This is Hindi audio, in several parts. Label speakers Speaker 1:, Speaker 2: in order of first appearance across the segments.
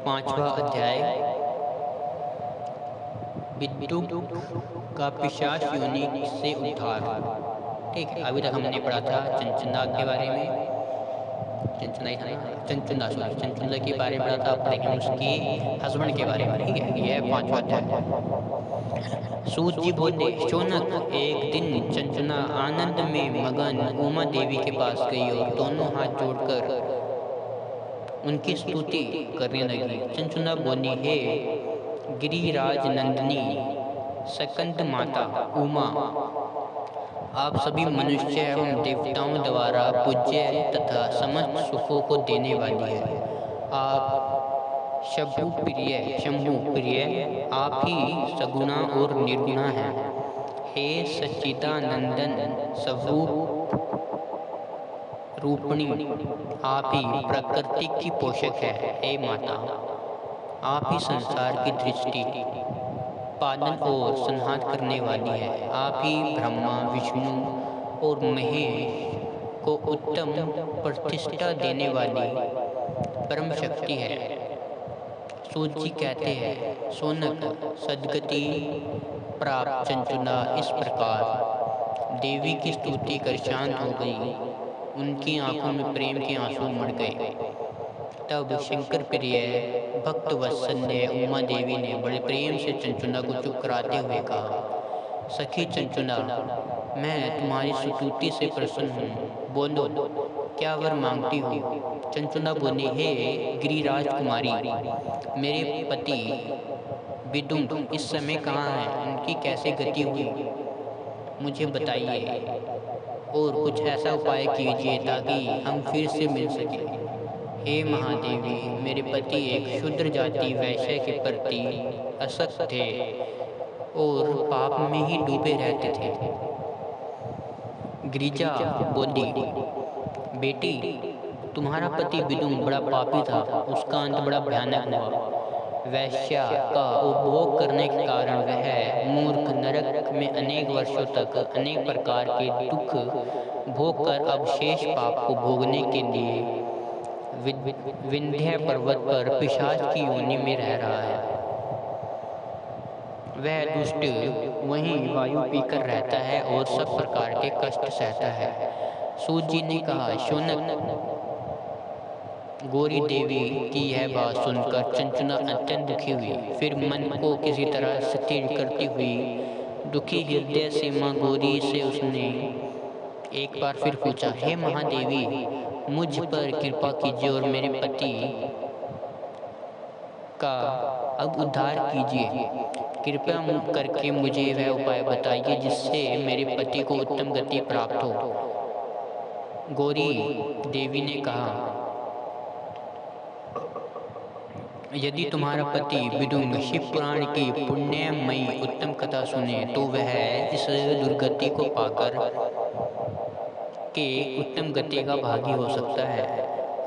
Speaker 1: पांचवा अध्याय विद्युत का पिशाच योनि से उद्धार। ठीक है, अभी तक हमने पढ़ा था चंचुंदा के बारे में। चंचुंदा ही था ना, चंचुंदा के बारे में पढ़ा था। अब पढ़ेंगे उसके हस्बैंड के बारे में। ठीक है, यह पांचवा अध्याय। सूत जी बोले, शौनक, एक दिन चंचुना आनंद में मगन उमा देवी के पास गई और दोनों हाथ जोड़कर उनकी स्तुति करने लगी। चंचुना बोली, हे गिरिराज नंदिनी सकंद माता उमा, आप सभी मनुष्य एवं देवताओं द्वारा पूज्य तथा समस्त सुखों को देने वाली है। आप शंभु प्रिय, आप ही सगुणा और निर्गुणा हैं। हे सच्चिदानंदन स्वरूप रूपिणी, आप ही प्रकृति की पोषक है। हे माता, आप ही संसार की दृष्टि पालन और संहार करने वाली है। आप ही ब्रह्मा विष्णु और महेश को उत्तम प्रतिष्ठा देने वाली परम शक्ति है। सूत जी कहते हैं, सोनक, सदगति प्राप्त चंचुना इस प्रकार देवी की स्तुति कर शांत हो गई। उनकी आंखों में प्रेम के आंसू उमड़ गए। तब शंकर प्रिय भक्त वत्सल्य उमा देवी ने बड़े प्रेम से चंचुना को चुप कराते हुए कहा, सखी चंचुना, मैं तुम्हारी स्तुति से प्रसन्न हूँ। बोलो, क्या वर मांगती हो? चंचुना बोली, हे गिरिराज कुमारी, मेरे पति विदुम इस समय कहाँ हैं? उनकी कैसे गति हुई, मुझे बताइए, और कुछ ऐसा उपाय कीजिए ताकि हम फिर से मिल सकें। हे महादेवी, मेरे पति एक शूद्र जाति वैश्य के प्रति असक्त थे और पाप में ही डूबे रहते थे। गिरिजा बोली, बेटी, तुम्हारा पति विदुम बड़ा पापी था। उसका अंत बड़ा भयानक हुआ। वैश्या का उपभोग करने के कारण वह मूर्ख नरक में अनेक वर्षों तक अनेक प्रकार के दुख भोग कर अब शेष पाप को भोगने के लिए विंध्य पर्वत पर पिशाच की योनि में रह रहा है। वह दुष्ट वहीं वायु पीकर रहता है और सब प्रकार के कष्ट सहता है। सूत जी ने कहा, शौनक, गौरी देवी की यह बात सुनकर चंचुना अत्यंत दुखी हुई। फिर मन को किसी तरह स्थिर करती हुई दुखी हृदय से माँ गौरी से उसने एक बार फिर पूछा, हे महादेवी, मुझ पर कृपा कीजिए और मेरे पति का अब उद्धार कीजिए। कृपया करके मुझे वह उपाय बताइए जिससे मेरे पति को उत्तम गति प्राप्त हो। गौरी देवी ने कहा, यदि तुम्हारा पति विदुम शिव पुराण की पुण्यमयी उत्तम कथा सुने तो वह इस दुर्गति को पाकर के उत्तम गति का भागी हो सकता है।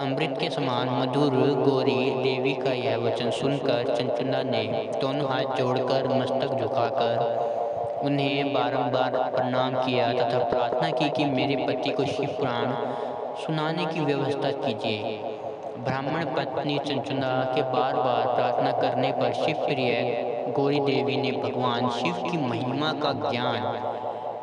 Speaker 1: अमृत के समान मधुर गौरी देवी का यह वचन सुनकर चंचुना ने दोनों हाथ जोड़कर मस्तक झुकाकर उन्हें बारंबार प्रणाम किया तथा प्रार्थना की कि मेरे पति को शिव पुराण सुनाने की व्यवस्था कीजिए। ब्राह्मण पत्नी चंचुना के बार बार प्रार्थना करने पर शिव प्रिय गौरी देवी ने भगवान शिव की महिमा का ज्ञान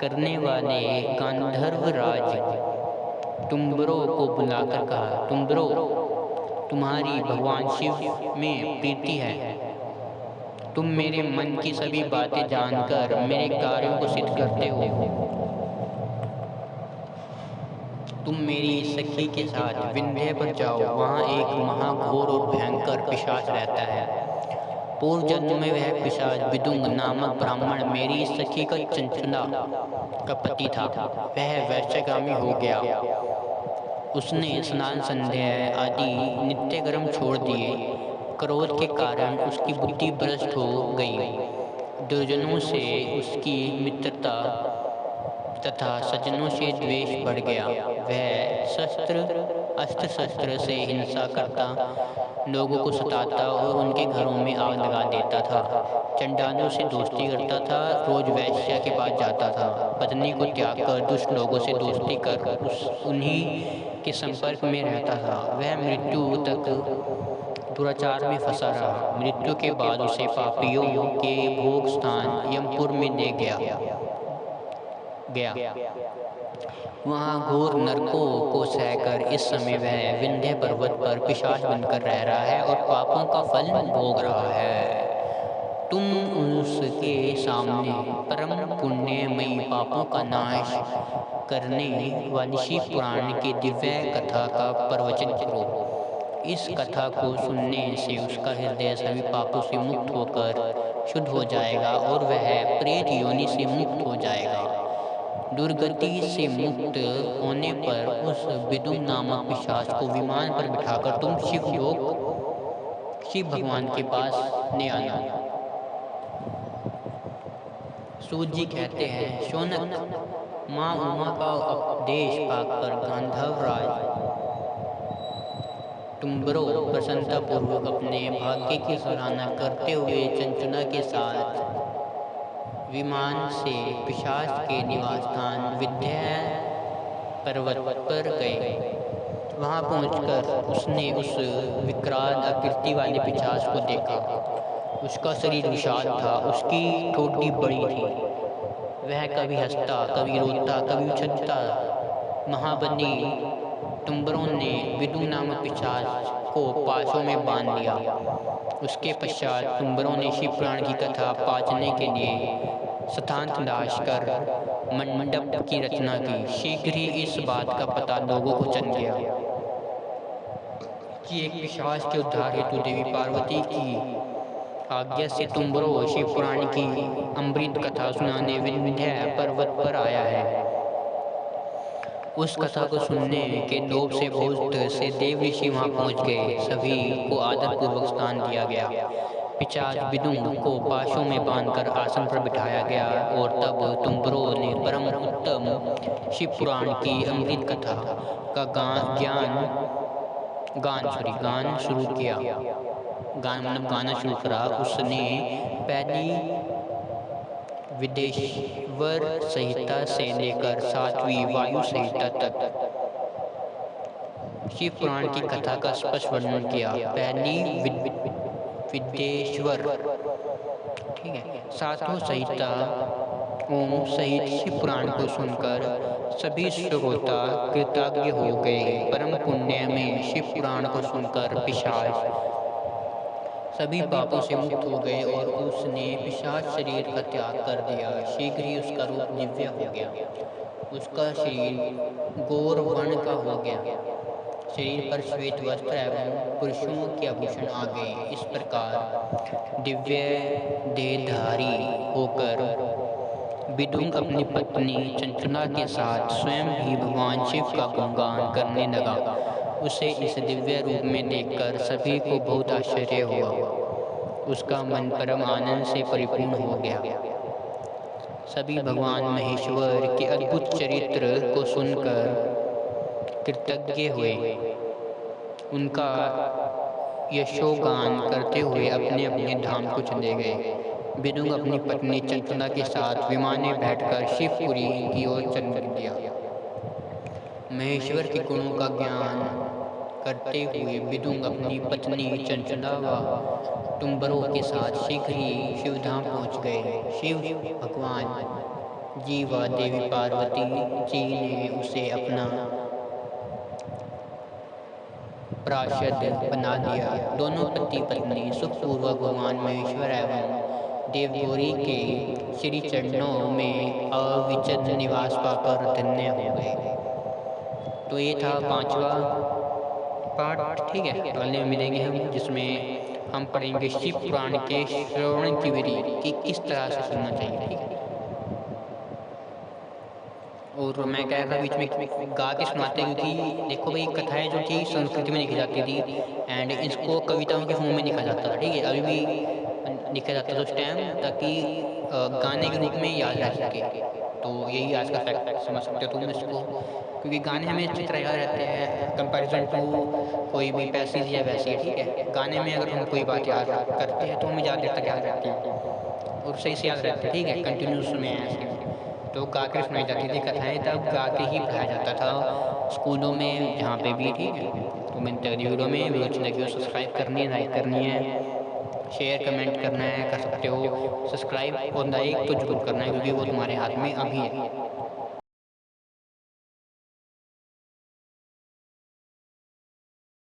Speaker 1: करने वाले गांधर्व राज तुम्बरो को बुलाकर कहा, तुम्बरो, तुम्हारी भगवान शिव में प्रीति है। तुम मेरे मन की सभी बातें जानकर मेरे कार्यों को सिद्ध करते हो। तुम मेरी सखी के साथ विंध्य पर जाओ, वहाँ एक महाघोर और भयंकर पिशाच रहता है। पूर्व जन्म में वह पिशाच विदुंग नामक ब्राह्मण मेरी सखी का चंचुना का पति था। वह वैश्यगामी हो गया। उसने स्नान संध्या आदि नित्य कर्म छोड़ दिए। क्रोध के कारण उसकी बुद्धि भ्रष्ट हो गई। दुर्जनों से उसकी मित्रता तथा सज्जनों से द्वेष बढ़ गया। वह अस्त्र शस्त्र से हिंसा करता, लोगों को सताता और उनके घरों में आग लगा देता था। चंडालों से दोस्ती करता था, रोज वैश्या के पास जाता था। पत्नी को त्याग कर दुष्ट लोगों से दोस्ती कर उन्हीं के संपर्क में रहता था। वह मृत्यु तक दुराचार में फंसा रहा। मृत्यु के बाद उसे पापियों के भोग स्थान यमपुर में ले गया। वहाँ घोर नरकों को सहकर इस समय वह विंध्य पर्वत पर पिशाच बनकर रह रहा है और पापों का फल भोग रहा है। तुम उसके सामने परम पुण्यमयी पापों का नाश करने वाली शिव पुराण की दिव्य कथा का प्रवचन करो। इस कथा को सुनने से उसका हृदय सभी पापों से मुक्त होकर शुद्ध हो जाएगा और वह प्रेत योनि से मुक्त हो जाएगा। दुर्गति से मुक्त होने पर उस विदुम नामक पिशाच को विमान पर बिठाकर तुम शिव भगवान के पास ले आना। सूत जी कहते हैं, शौनक, माँ उमा का उपदेश पाकर गांधर्व राज तुम्बरो प्रसन्नता पूर्वक अपने भाग्य की सराहना करते हुए चंचुना के साथ विमान से पिशाच के निवास स्थान विंध्य पर्वत पर गए। वहां पहुंचकर उसने उस विकराल आकृति वाले पिशाच को देखा। उसका शरीर विशाल था, उसकी ठोड़ी बड़ी थी। वह कभी हंसता, कभी रोता, कभी उछलता। महाबली तुम्बरों ने विदुम नामक पिशाच को पाशों में बांध लिया। उसके पश्चात तुम्बरों ने शिव पुराण की कथा पाचने के लिए स्थान तलाश कर मंडप की रचना की। शीघ्र ही इस बात का पता लोगों को चल गया कि एक पिशाच के उद्धार हेतु देवी पार्वती की आज्ञा से तुम्बरो शिव पुराण की अमृत कथा सुनाने विंध्य पर्वत पर आया है। उस कथा को सुनने के लोभ से बहुत से देव ऋषि वहां पहुंच गए। सभी को आदर पूर्वक स्थान दिया गया। पिशाच विदुम को पाशों में बांधकर आसन पर बिठाया गया और तब तुम्बरो ने परम उत्तम शिव पुराण की अमृत कथा का गान शुरू किया। गाना शुरू करा। उसने पहली विदेश्वर संहिता से लेकर 7वीं वायु संहिता तक शिव पुराण की कथा का स्पष्ट वर्णन किया। पहली विदेश्वर, ठीक है, 7वां संहिता ओम सहित शिव पुराण को सुनकर सभी श्रोता कृतज्ञ हो गए। परम पुण्य में शिव पुराण को सुनकर पिशाच सभी पापों से मुक्त हो गए और उसने पिशाच शरीर का त्याग कर दिया। शीघ्र ही उसका रूप दिव्य हो गया। उसका शरीर गौर वर्ण का हो गया। शरीर पर श्वेत वस्त्र एवं पुरुषों के आभूषण आ गए। इस प्रकार दिव्य देहधारी होकर विदुम अपनी पत्नी चंचुना के साथ स्वयं भी भगवान शिव का गुणगान करने लगा। उसे इस दिव्य रूप में देखकर सभी को बहुत आश्चर्य हुआ। उसका मन परम आनंद से परिपूर्ण हो गया। सभी भगवान महेश्वर के अद्भुत चरित्र को सुनकर कृतज्ञ हुए। उनका यशोगान करते हुए अपने अपने धाम को चले गए। विदुम अपनी पत्नी चंचुना के साथ विमान में बैठकर शिवपुरी की ओर चल दिया। महेश्वर के गुणों का ज्ञान करते हुए विदुम अपनी पत्नी चंचुना व तुम्बरों के साथ शीघ्र ही शिवधाम पहुंच गए। शिव भगवान जी व देवी पार्वती जी ने उसे अपना पार्षद बना दिया। दोनों पति पत्नी सुखपूर्वक भगवान महेश्वर एवं देवगौरी के श्री चरणों में अविचल निवास पाकर धन्य हो गए। तो ये था 5वां पार्ट, ठीक है। अगले में मिलेंगे हम, जिसमें हम पढ़ेंगे शिव पुराण के श्रवण की विधि कि किस तरह से सुनना चाहिए, ठीक है। और मैं कह रहा था बीच में गा के सुनाते, क्योंकि देखो भाई कथाएं जो थी संस्कृति में लिखी जाती थी एंड इसको कविताओं के फॉर्म में लिखा जाता था, ठीक है। अभी भी लिखा जाता था उस टाइम, ताकि गाने के रूप में याद रह सके। तो यही आज का फैक्ट समझ सकते हो तुम इसको, क्योंकि गाने हमें अच्छी तरह याद रहते हैं कंपैरिजन टू कोई भी पैसेज या वैसे, ठीक है। गाने में अगर हम कोई बात याद करते हैं तो हमें ज़्यादा देर तक याद रहती है और सही से याद रहती है, ठीक है। कंटिन्यूस में ऐसे तो गा के सुनाई जाती थी कथाएँ, तब गा के ही पढ़ाया जाता था स्कूलों में, जहाँ पे भी, ठीक है। आपको मिलते हैं अगली वीडियो में। वीडियो अच्छी लगी हो सब्सक्राइब करनी है, लाइक करनी है, शेयर कमेंट करना है, कर सकते हो। सब्सक्राइब और लाइक तो जरूर करना है क्योंकि वो तुम्हारे हाथ में अभी है।